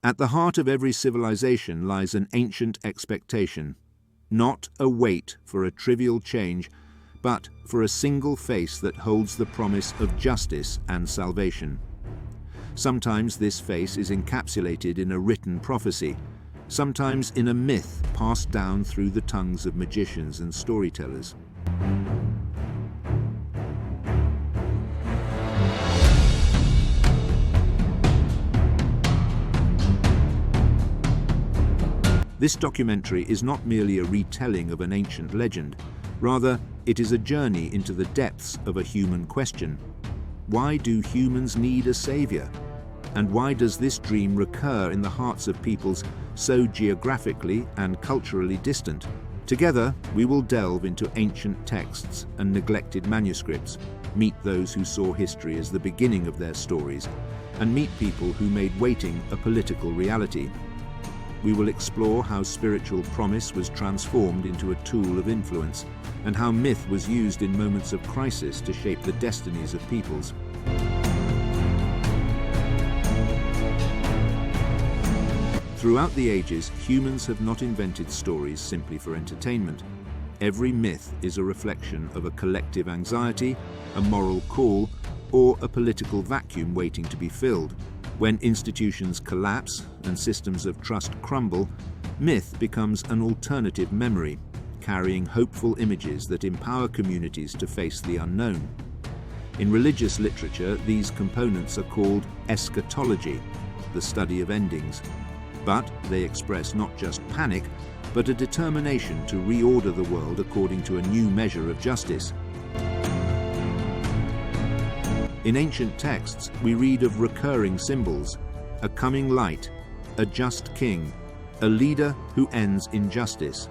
At the heart of every civilization lies an ancient expectation, not a wait for a trivial change, but for a single face that holds the promise of justice and salvation. Sometimes this face is encapsulated in a written prophecy, sometimes in a myth passed down through the tongues of magicians and storytellers. This documentary is not merely a retelling of an ancient legend. Rather, it is a journey into the depths of a human question. Why do humans need a savior? And why does this dream recur in the hearts of peoples so geographically and culturally distant? Together, we will delve into ancient texts and neglected manuscripts, meet those who saw history as the beginning of their stories, and meet people who made waiting a political reality. We will explore how spiritual promise was transformed into a tool of influence, and how myth was used in moments of crisis to shape the destinies of peoples. Throughout the ages, humans have not invented stories simply for entertainment. Every myth is a reflection of a collective anxiety, a moral call, or a political vacuum waiting to be filled. When institutions collapse and systems of trust crumble, myth becomes an alternative memory, carrying hopeful images that empower communities to face the unknown. In religious literature, these components are called eschatology, the study of endings. But they express not just panic, but a determination to reorder the world according to a new measure of justice. In ancient texts, we read of recurring symbols, a coming light, a just king, a leader who ends injustice.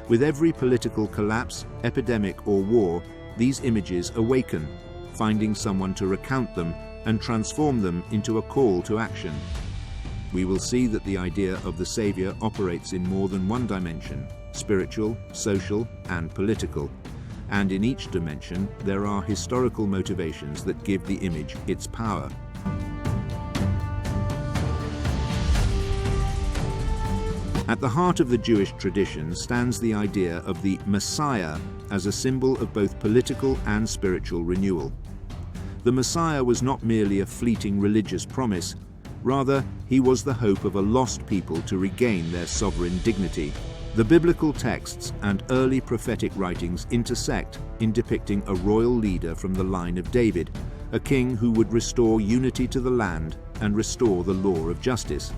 With every political collapse, epidemic, or war, these images awaken, finding someone to recount them and transform them into a call to action. We will see that the idea of the Savior operates in more than one dimension: spiritual, social, and political. And in each dimension, there are historical motivations that give the image its power. At the heart of the Jewish tradition stands the idea of the Messiah as a symbol of both political and spiritual renewal. The Messiah was not merely a fleeting religious promise, rather, he was the hope of a lost people to regain their sovereign dignity. The biblical texts and early prophetic writings intersect in depicting a royal leader from the line of David, a king who would restore unity to the land and restore the law of justice.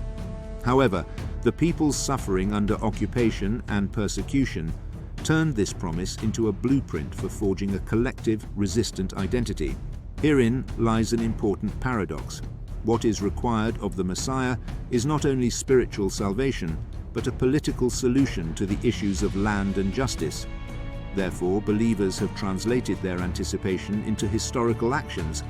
However, the people's suffering under occupation and persecution turned this promise into a blueprint for forging a collective, resistant identity. Herein lies an important paradox. What is required of the Messiah is not only spiritual salvation, but a political solution to the issues of land and justice. Therefore, believers have translated their anticipation into historical actions,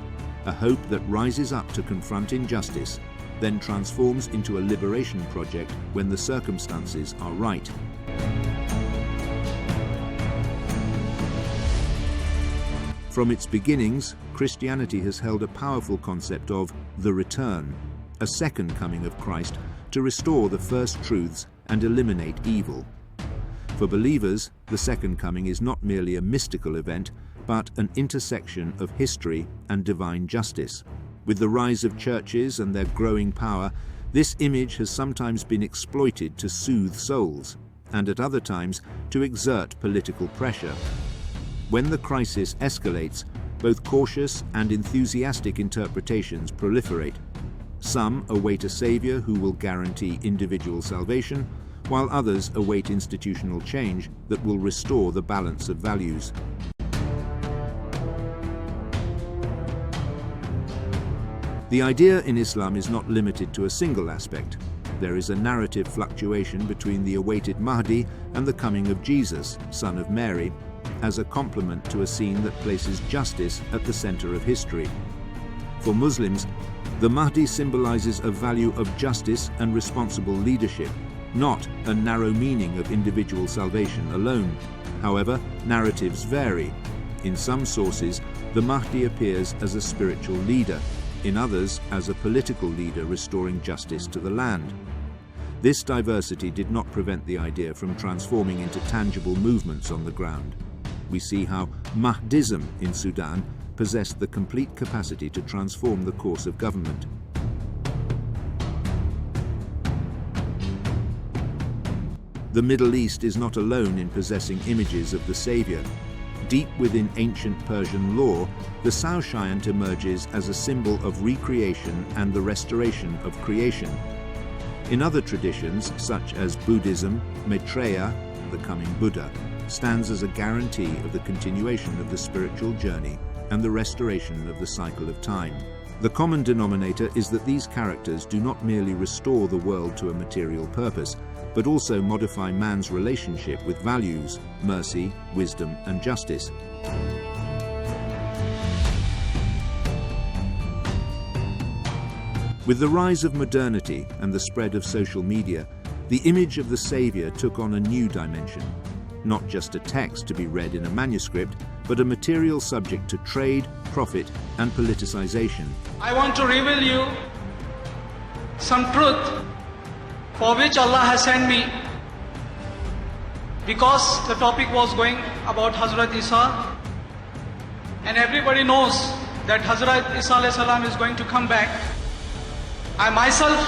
a hope that rises up to confront injustice, then transforms into a liberation project when the circumstances are right. From its beginnings, Christianity has held a powerful concept of the return, a second coming of Christ to restore the first truths and eliminate evil. For believers, the second coming is not merely a mystical event, but an intersection of history and divine justice. With the rise of churches and their growing power, this image has sometimes been exploited to soothe souls, and at other times to exert political pressure. When the crisis escalates, both cautious and enthusiastic interpretations proliferate. Some await a savior who will guarantee individual salvation, while others await institutional change that will restore the balance of values. The idea in Islam is not limited to a single aspect. There is a narrative fluctuation between the awaited Mahdi and the coming of Jesus, son of Mary, as a complement to a scene that places justice at the center of history. For Muslims, the Mahdi symbolizes a value of justice and responsible leadership, not a narrow meaning of individual salvation alone. However, narratives vary. In some sources, the Mahdi appears as a spiritual leader, in others as a political leader restoring justice to the land. This diversity did not prevent the idea from transforming into tangible movements on the ground. We see how Mahdism in Sudan possessed the complete capacity to transform the course of government. The Middle East is not alone in possessing images of the Saviour. Deep within ancient Persian lore, the Saoshyant emerges as a symbol of recreation and the restoration of creation. In other traditions, such as Buddhism, Maitreya, the coming Buddha, stands as a guarantee of the continuation of the spiritual journey and the restoration of the cycle of time. The common denominator is that these characters do not merely restore the world to a material purpose, but also modify man's relationship with values, mercy, wisdom, and justice. With the rise of modernity and the spread of social media, the image of the Saviour took on a new dimension. Not just a text to be read in a manuscript, but a material subject to trade, profit, and politicization. I want to reveal you some truth for which Allah has sent me. Because the topic was going about Hazrat Isa, and everybody knows that Hazrat Isa alayhi salam is going to come back. I myself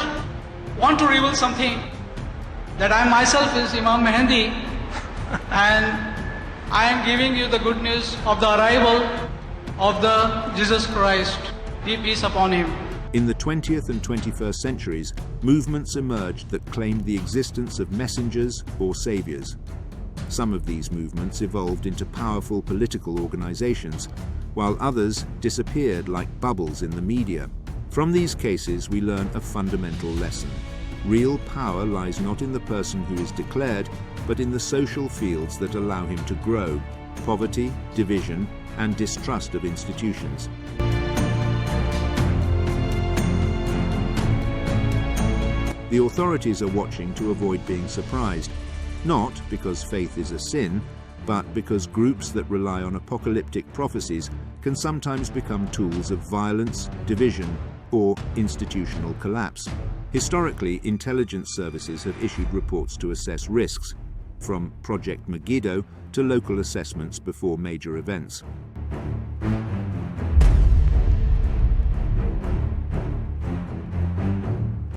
want to reveal something, that I myself is Imam Mahdi, and I am giving you the good news of the arrival of the Jesus Christ, be peace upon him. In the 20th and 21st centuries, movements emerged that claimed the existence of messengers or saviors. Some of these movements evolved into powerful political organizations, while others disappeared like bubbles in the media. From these cases, we learn a fundamental lesson. Real power lies not in the person who is declared, but in the social fields that allow him to grow: poverty, division, and distrust of institutions. The authorities are watching to avoid being surprised, not because faith is a sin, but because groups that rely on apocalyptic prophecies can sometimes become tools of violence, division, or institutional collapse. Historically, intelligence services have issued reports to assess risks, from Project Megiddo to local assessments before major events.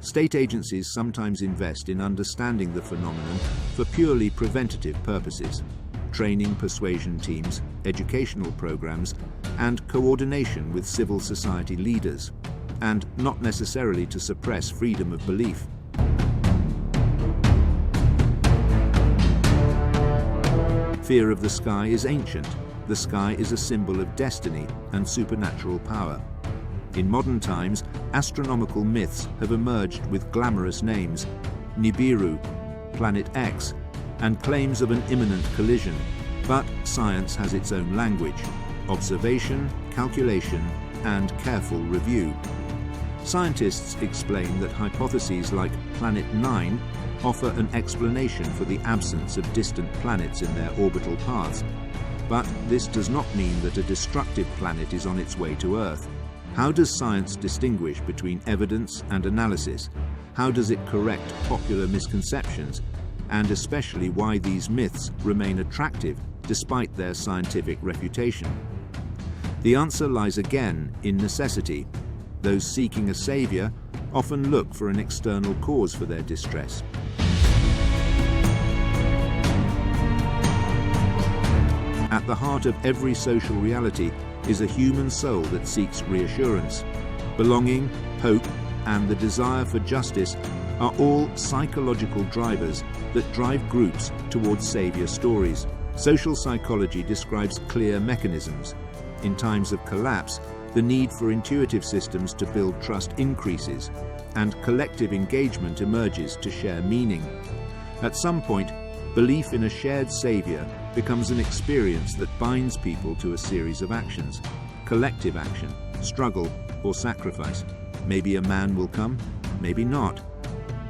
State agencies sometimes invest in understanding the phenomenon for purely preventative purposes: training persuasion teams, educational programs, and coordination with civil society leaders, and not necessarily to suppress freedom of belief. Fear of the sky is ancient. The sky is a symbol of destiny and supernatural power. In modern times, astronomical myths have emerged with glamorous names: Nibiru, Planet X, and claims of an imminent collision. But science has its own language: observation, calculation, and careful review. Scientists explain that hypotheses like Planet 9 offer an explanation for the absence of distant planets in their orbital paths. But this does not mean that a destructive planet is on its way to Earth. How does science distinguish between evidence and analysis? How does it correct popular misconceptions? And especially why these myths remain attractive despite their scientific reputation? The answer lies again in necessity. Those seeking a savior often look for an external cause for their distress. At the heart of every social reality is a human soul that seeks reassurance. Belonging, hope, and the desire for justice are all psychological drivers that drive groups towards savior stories. Social psychology describes clear mechanisms. In times of collapse, the need for intuitive systems to build trust increases, and collective engagement emerges to share meaning. At some point, belief in a shared savior becomes an experience that binds people to a series of actions: collective action, struggle, or sacrifice. Maybe a man will come, maybe not.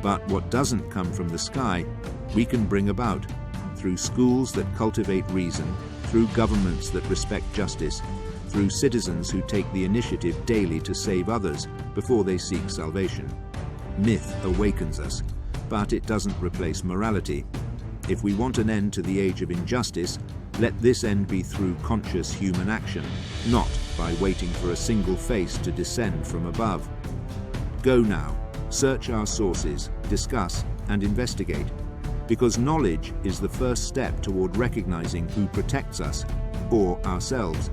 But what doesn't come from the sky, we can bring about through schools that cultivate reason, through governments that respect justice, through citizens who take the initiative daily to save others before they seek salvation. Myth awakens us, but it doesn't replace morality. If we want an end to the age of injustice, let this end be through conscious human action, not by waiting for a single face to descend from above. Go now, search our sources, discuss and investigate, because knowledge is the first step toward recognizing who protects us or ourselves